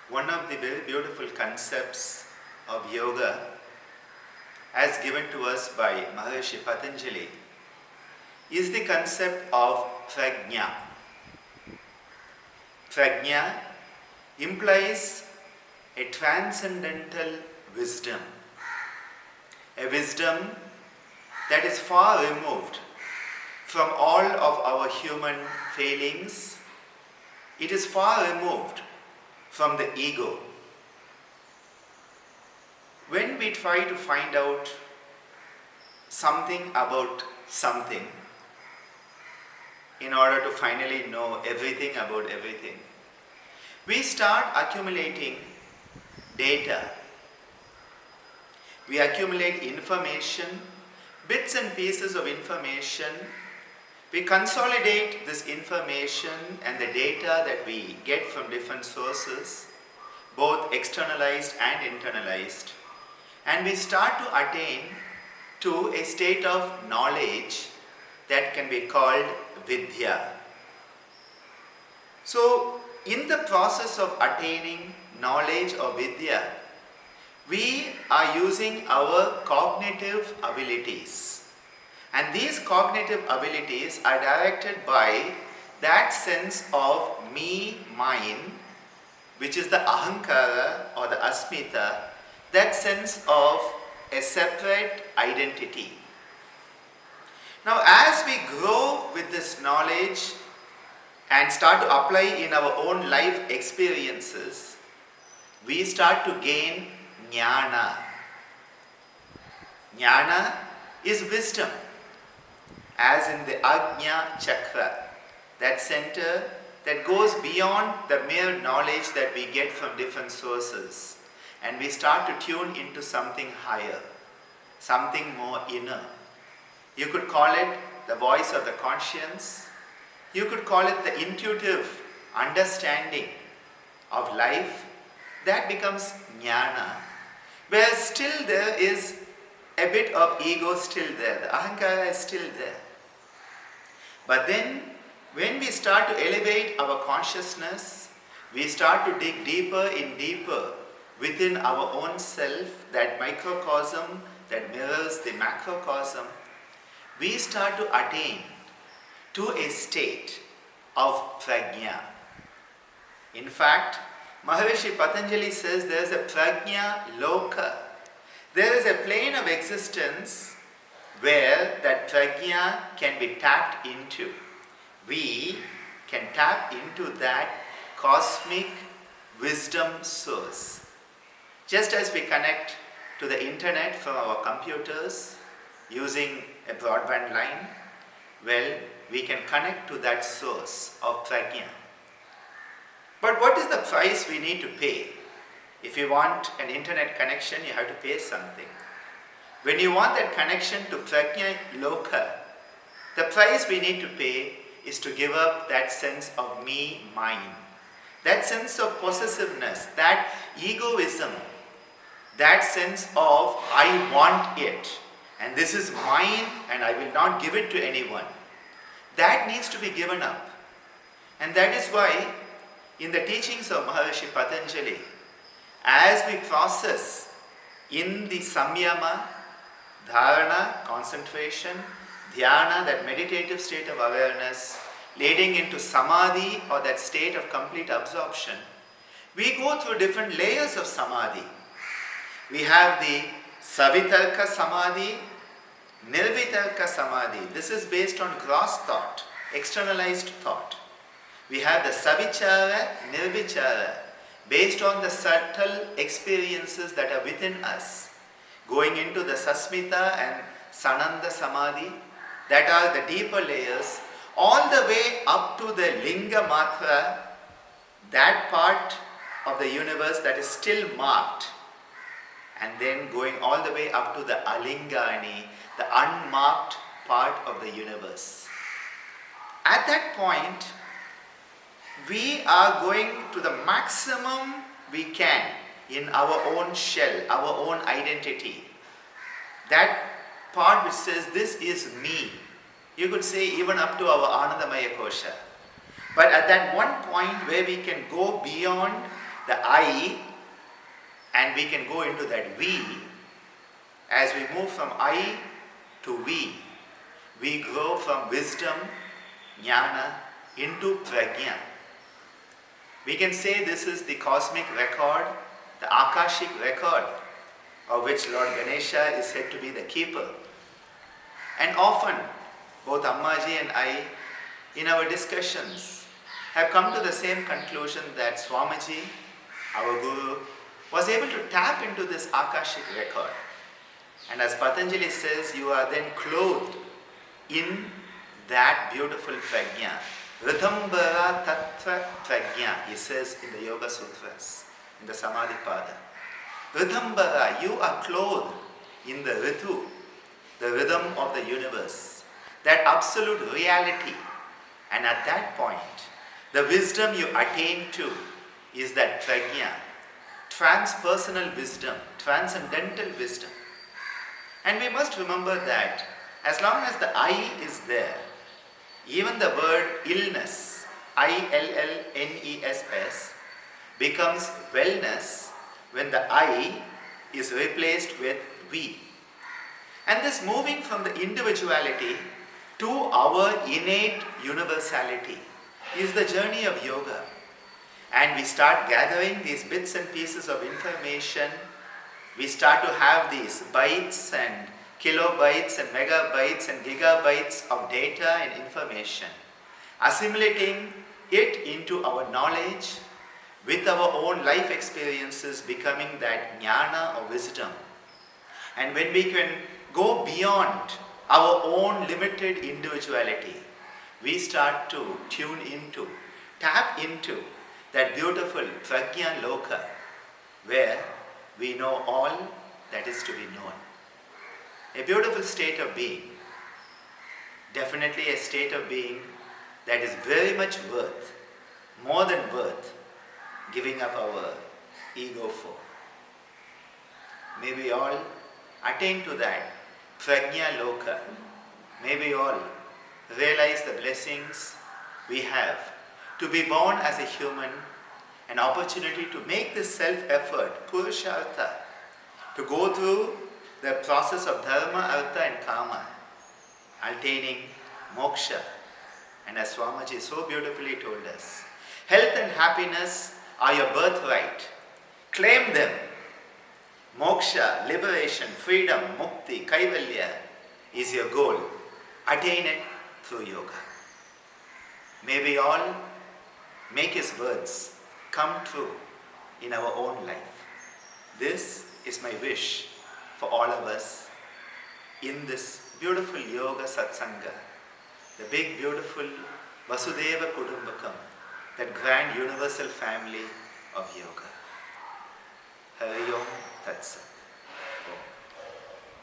One of the very beautiful concepts of yoga, as given to us by Maharishi Patanjali, is the concept of prajna. Prajna implies a transcendental wisdom, a wisdom that is far removed from all of our human failings. It is far removed from the ego. When we try to find out something about something in order to finally know everything about everything, we start accumulating data. We accumulate information, bits and pieces of information. We consolidate this information and the data that we get from different sources, both externalized and internalized, and we start to attain to a state of knowledge that can be called vidya. So, in the process of attaining knowledge or vidya, we are using our cognitive abilities. And these cognitive abilities are directed by that sense of me, mine, which is the ahankara or the asmita, that sense of a separate identity. Now, as we grow with this knowledge and start to apply in our own life experiences, we start to gain jnana. Jnana is wisdom, as in the Ajna Chakra, that center that goes beyond the mere knowledge that we get from different sources, and we start to tune into something higher, something more inner. You could call it the voice of the conscience. You could call it the intuitive understanding of life. That becomes jnana, where still there is a bit of ego still there. The ahankara is still there. But then, when we start to elevate our consciousness, we start to dig deeper and deeper within our own self, that microcosm that mirrors the macrocosm. We start to attain to a state of prajna. In fact, Maharishi Patanjali says there is a prajna loka. There is a plane of existence where that prajna can be tapped into. We can tap into that cosmic wisdom source. Just as we connect to the internet from our computers using a broadband line, well, we can connect to that source of prajna. But what is the price we need to pay? If you want an internet connection, you have to pay something. When you want that connection to prajna loka, the price we need to pay is to give up that sense of me, mine, that sense of possessiveness, that egoism, that sense of I want it and this is mine and I will not give it to anyone. That needs to be given up. And that is why in the teachings of Maharishi Patanjali, as we process in the samyama, dharana, concentration, dhyana, that meditative state of awareness, leading into samadhi or that state of complete absorption, we go through different layers of samadhi. We have the savitarka samadhi, nirvitarka samadhi. This is based on gross thought, externalized thought. We have the savichara, nirvichara, based on the subtle experiences that are within us, going into the sasmita and sananda samadhi, that are the deeper layers, all the way up to the linga matra, that part of the universe that is still marked, and then going all the way up to the alingani, the unmarked part of the universe. At that point, we are going to the maximum we can in our own shell, our own identity. That part which says, this is me. You could say even up to our Anandamaya Kosha. But at that one point where we can go beyond the I, and we can go into that we. As we move from I to we grow from wisdom, jnana, into prajna. We can say this is the cosmic record, the Akashic record, of which Lord Ganesha is said to be the keeper. And often, both Ammaji and I, in our discussions, have come to the same conclusion that Swamiji, our Guru, was able to tap into this Akashic record. And as Patanjali says, you are then clothed in that beautiful prajna. Ridhambara tattva prajna, he says in the Yoga Sutras, in the Samadhi Pada. Ridhambara, you are clothed in the Ritu, the rhythm of the universe, that absolute reality. And at that point, the wisdom you attain to is that prajna, transpersonal wisdom, transcendental wisdom. And we must remember that as long as the I is there, even the word illness, ILLNESS, becomes wellness when the I is replaced with we. And this moving from the individuality to our innate universality is the journey of yoga. And we start gathering these bits and pieces of information. We start to have these bytes and kilobytes and megabytes and gigabytes of data and information, assimilating it into our knowledge with our own life experiences, becoming that jnana or wisdom. And when we can go beyond our own limited individuality, we start to tune into, tap into that beautiful prajna loka where we know all that is to be known. A beautiful state of being, definitely a state of being that is very much worth, more than worth, giving up our ego for. May we all attain to that prajna loka. May we all realize the blessings we have to be born as a human, an opportunity to make this self-effort, purushartha, to go through the process of dharma, artha and kama, attaining moksha. And as Swamiji so beautifully told us, health and happiness are your birthright. Claim them. Moksha, liberation, freedom, mukti, kaivalya is your goal. Attain it through yoga. May we all make his words come true in our own life. This is my wish for all of us in this beautiful yoga satsanga, the big beautiful Vasudeva Kudumbakam, that grand universal family of yoga. Hari Om Tat Sat.